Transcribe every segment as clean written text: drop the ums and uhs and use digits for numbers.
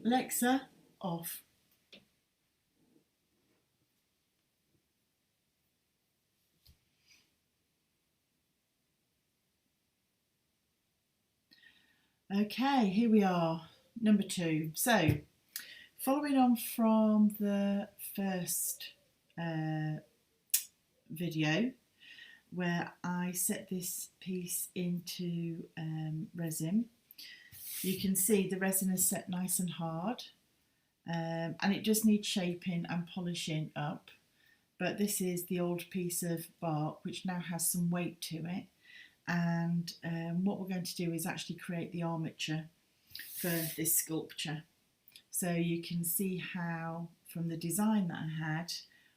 Alexa, off. Okay, here we are, number 2. So, following on from the first video where I set this piece into resin, you can see the resin is set nice and hard, and it just needs shaping and polishing up. But this is the old piece of bark which now has some weight to it, and what we're going to do is actually create the armature for this sculpture. So you can see how from the design that I had,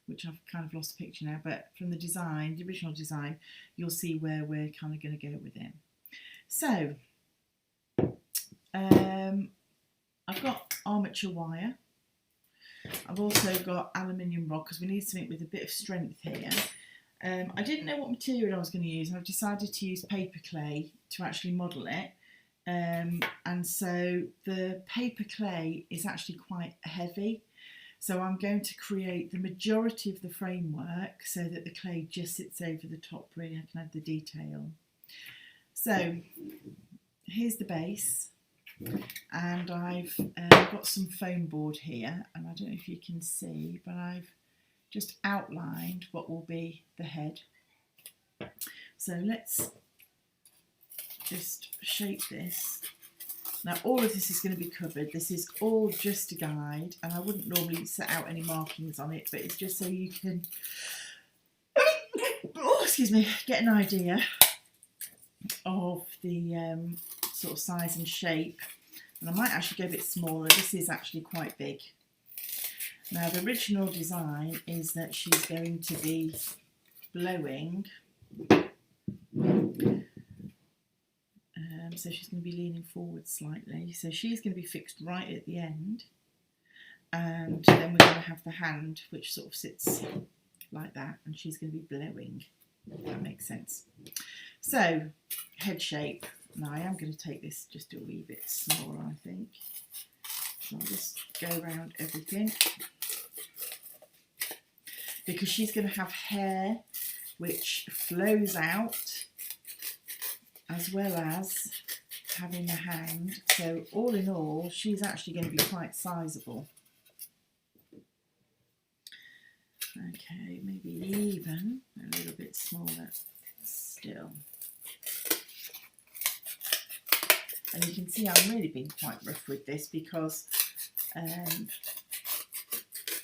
which I've kind of lost a picture now, but from the design, the original design, you'll see where we're kind of going to go with it. So I've got armature wire. I've also got aluminium rod because we need something with a bit of strength here. I didn't know what material I was going to use, and I've decided to use paper clay to actually model it. And so the paper clay is actually quite heavy. So I'm going to create the majority of the framework so that the clay just sits over the top, really I can add the detail. So here's the base, and I've got some foam board here, and I don't know if you can see, but I've just outlined what will be the head. So let's just shape this. Now all of this is going to be covered. This is all just a guide, and I wouldn't normally set out any markings on it, but it's just so you can oh, excuse me, get an idea of the sort of size and shape. And I might actually go a bit smaller. This is actually quite big. Now the original design is that she's going to be blowing, so she's going to be leaning forward slightly. So she's going to be fixed right at the end, and then we're going to have the hand which sort of sits like that, and she's going to be blowing, if that makes sense. So head shape. Now I am going to take this just a wee bit smaller, I think. So I'll just go around everything, because she's going to have hair which flows out as well as having a hand. So all in all, she's actually going to be quite sizable. Okay, maybe even a little bit smaller still. And you can see I'm really being quite rough with this, because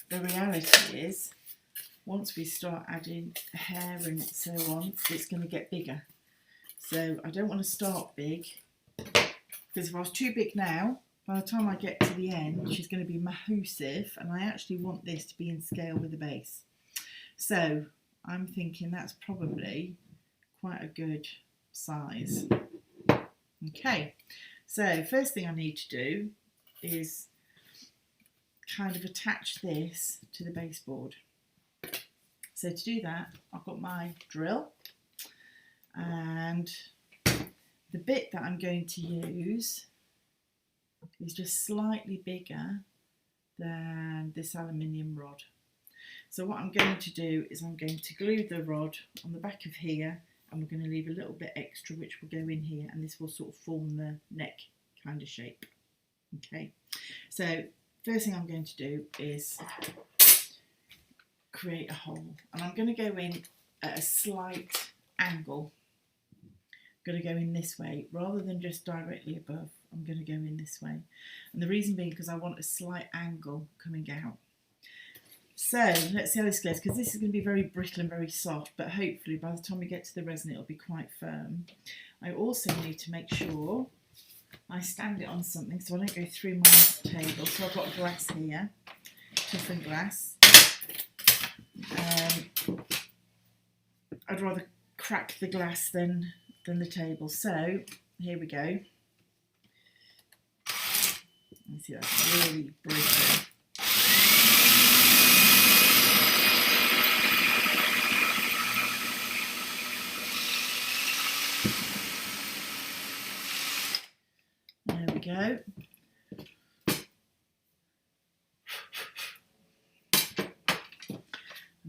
the reality is once we start adding hair and so on, it's going to get bigger. So I don't want to start big, because if I was too big now, by the time I get to the end, she's going to be massive, and I actually want this to be in scale with the base. So I'm thinking that's probably quite a good size. Okay, so first thing I need to do is kind of attach this to the baseboard. So to do that, I've got my drill, and the bit that I'm going to use is just slightly bigger than this aluminium rod. So what I'm going to do is I'm going to glue the rod on the back of here, and we're going to leave a little bit extra which will go in here, and this will sort of form the neck kind of shape. Okay, so first thing I'm going to do is create a hole, and I'm going to go in at a slight angle. I'm going to go in this way rather than just directly above. I'm going to go in this way, and the reason being because I want a slight angle coming out. So let's see how this goes, because this is going to be very brittle and very soft, but hopefully by the time we get to the resin it'll be quite firm. I also need to make sure I stand it on something so I don't go through my table. So I've got glass here, toughened glass. I'd rather crack the glass than the table. So here we go. You see that's really brittle. There we go.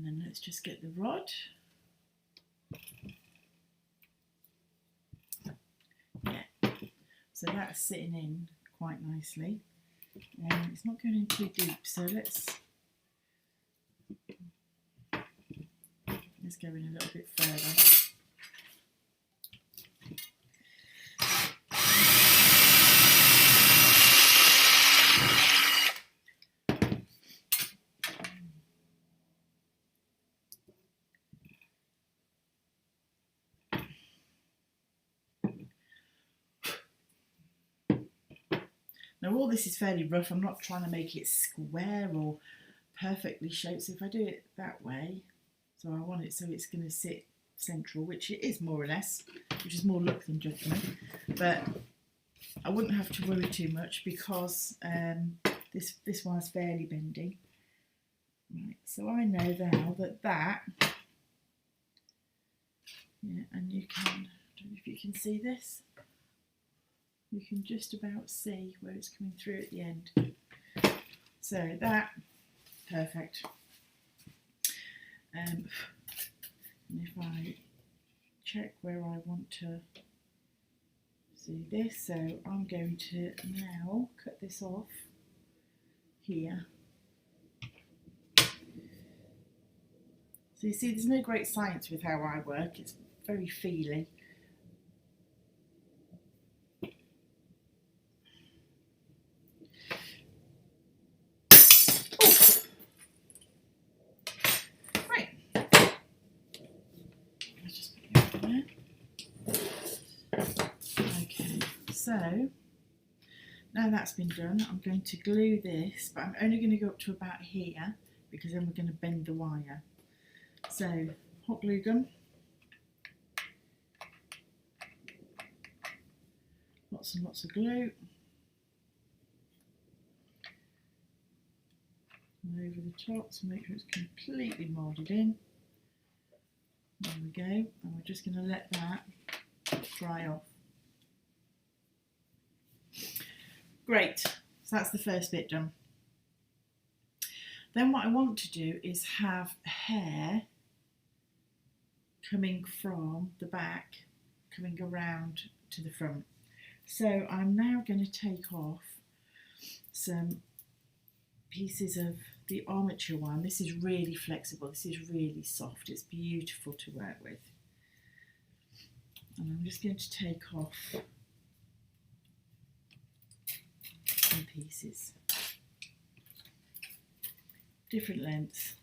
then let's just get the rod. Yeah, so that's sitting in quite nicely. It's not going in too deep, so let's go in a little bit further. Now all this is fairly rough. I'm not trying to make it square or perfectly shaped. So if I do it that way, so I want it so it's going to sit central, which it is more or less, which is more luck than judgment. But I wouldn't have to worry too much because this one's fairly bendy. Right, so I know now that yeah, and you can, I don't know if you can see this. You can just about see where it's coming through at the end. So that, perfect. And if I check where I want to see this, so I'm going to now cut this off here. So you see there's no great science with how I work, it's very feely. So now that's been done, I'm going to glue this, but I'm only going to go up to about here because then we're going to bend the wire. So hot glue gun, lots and lots of glue, and over the top to make sure it's completely moulded in. There we go, and we're just going to let that dry off. Great, so that's the first bit done. Then what I want to do is have hair coming from the back, coming around to the front. So I'm now going to take off some pieces of the armature one. This is really flexible, this is really soft, it's beautiful to work with. And I'm just going to take off some pieces, different lengths.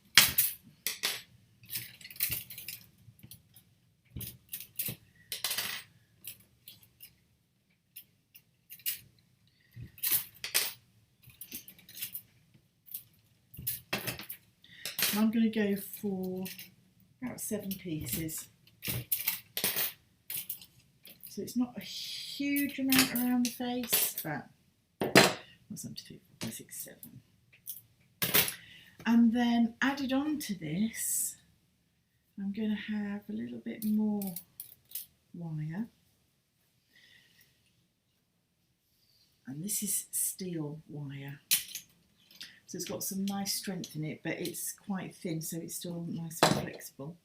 I'm going to go for about 7 pieces. So it's not a huge amount around the face, but 1, 2, 3, 4, 5, 6, 7. And then added on to this, I'm going to have a little bit more wire. And this is steel wire. So it's got some nice strength in it, but it's quite thin, so it's still nice and flexible.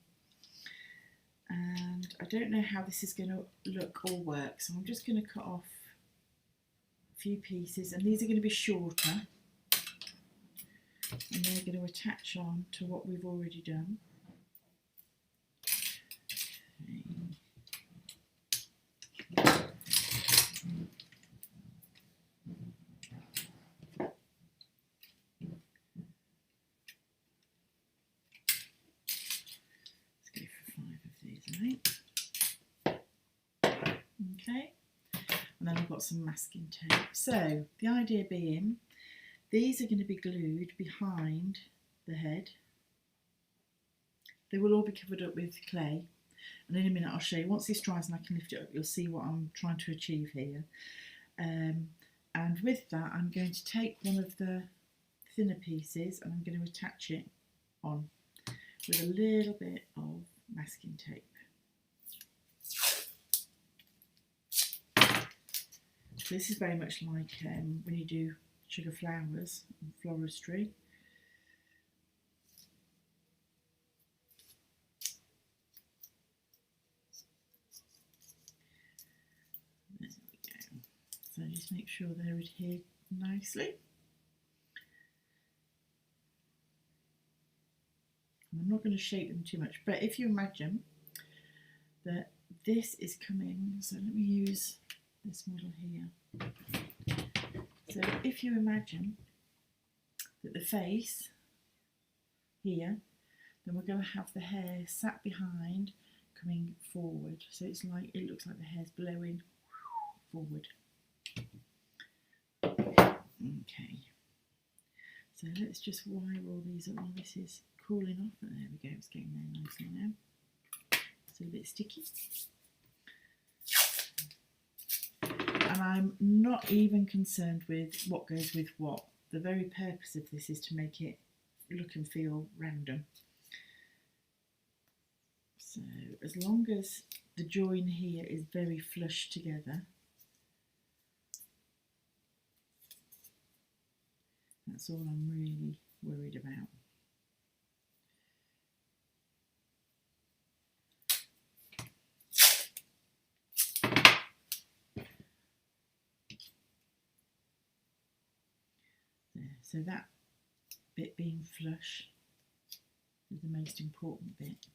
And I don't know how this is going to look or work, so I'm just going to cut off a few pieces, and these are going to be shorter, and they're going to attach on to what we've already done. Okay, and then I've got some masking tape. So the idea being, these are going to be glued behind the head. They will all be covered up with clay, and in a minute I'll show you. Once this dries and I can lift it up, you'll see what I'm trying to achieve here. And with that, I'm going to take one of the thinner pieces and I'm going to attach it on with a little bit of masking tape. So this is very much like when you do sugar flowers and floristry. So just make sure they're adhered nicely. I'm not going to shape them too much, but if you imagine that this is coming, so let me use this model here. So if you imagine that the face here, then we're going to have the hair sat behind coming forward. So it's like, it looks like the hair's blowing forward. Okay. So let's just wire all these up while this is cooling off. There we go, it's getting there nicely now. It's a bit sticky. And I'm not even concerned with what goes with what. The very purpose of this is to make it look and feel random. So as long as the join here is very flush together, that's all I'm really worried about. There. So that bit being flush is the most important bit.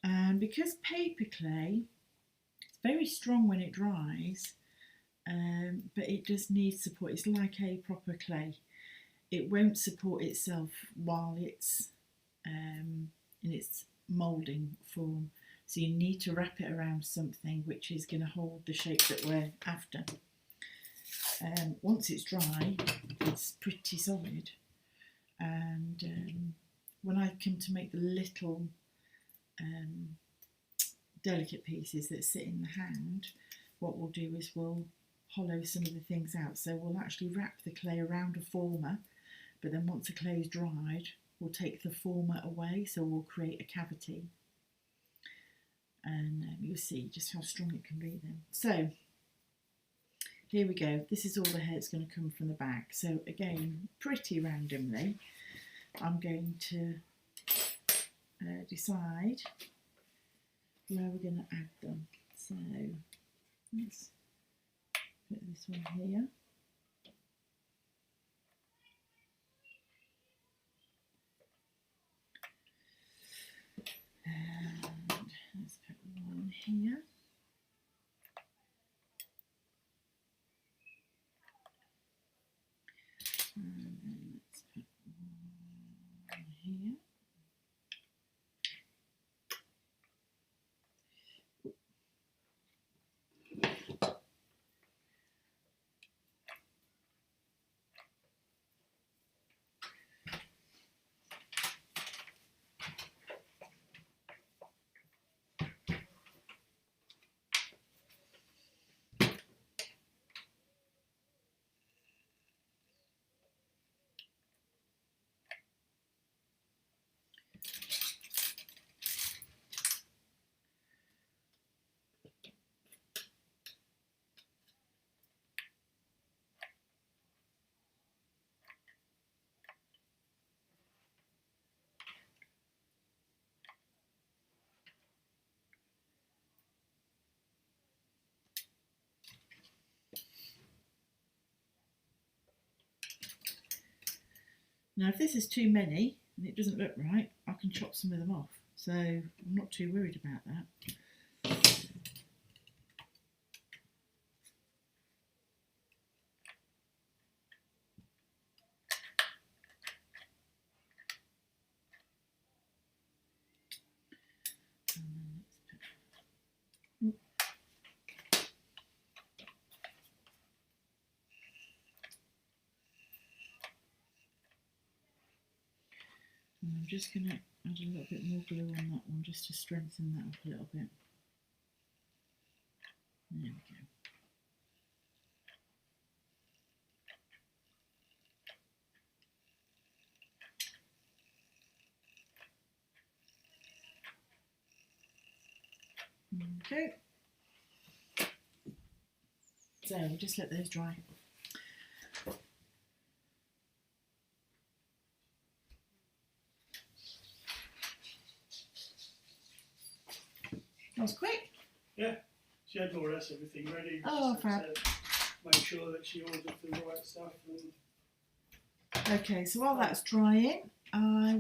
And because paper clay, it's very strong when it dries, but it just needs support. It's like a proper clay. It won't support itself while it's in its moulding form. So you need to wrap it around something which is going to hold the shape that we're after. Once it's dry, it's pretty solid. And when I come to make the little delicate pieces that sit in the hand, what we'll do is we'll hollow some of the things out. So we'll actually wrap the clay around a former, but then once the clay is dried, we'll take the former away, so we'll create a cavity. And you'll see just how strong it can be then. So here we go. This is all the hair that's going to come from the back. So again, pretty randomly, I'm going to decide where we're going to add them. So let's put this one here. And let's put one here. And then let's put one here. Now if this is too many and it doesn't look right, I can chop some of them off. So I'm not too worried about that. And I'm just going to add a little bit more glue on that one just to strengthen that up a little bit. There we go. Okay. So just let those dry. That was quick. Yeah, she had more or less everything ready. Oh, Just fab. had to make sure that she ordered the right stuff. And Okay, so while that's drying, I will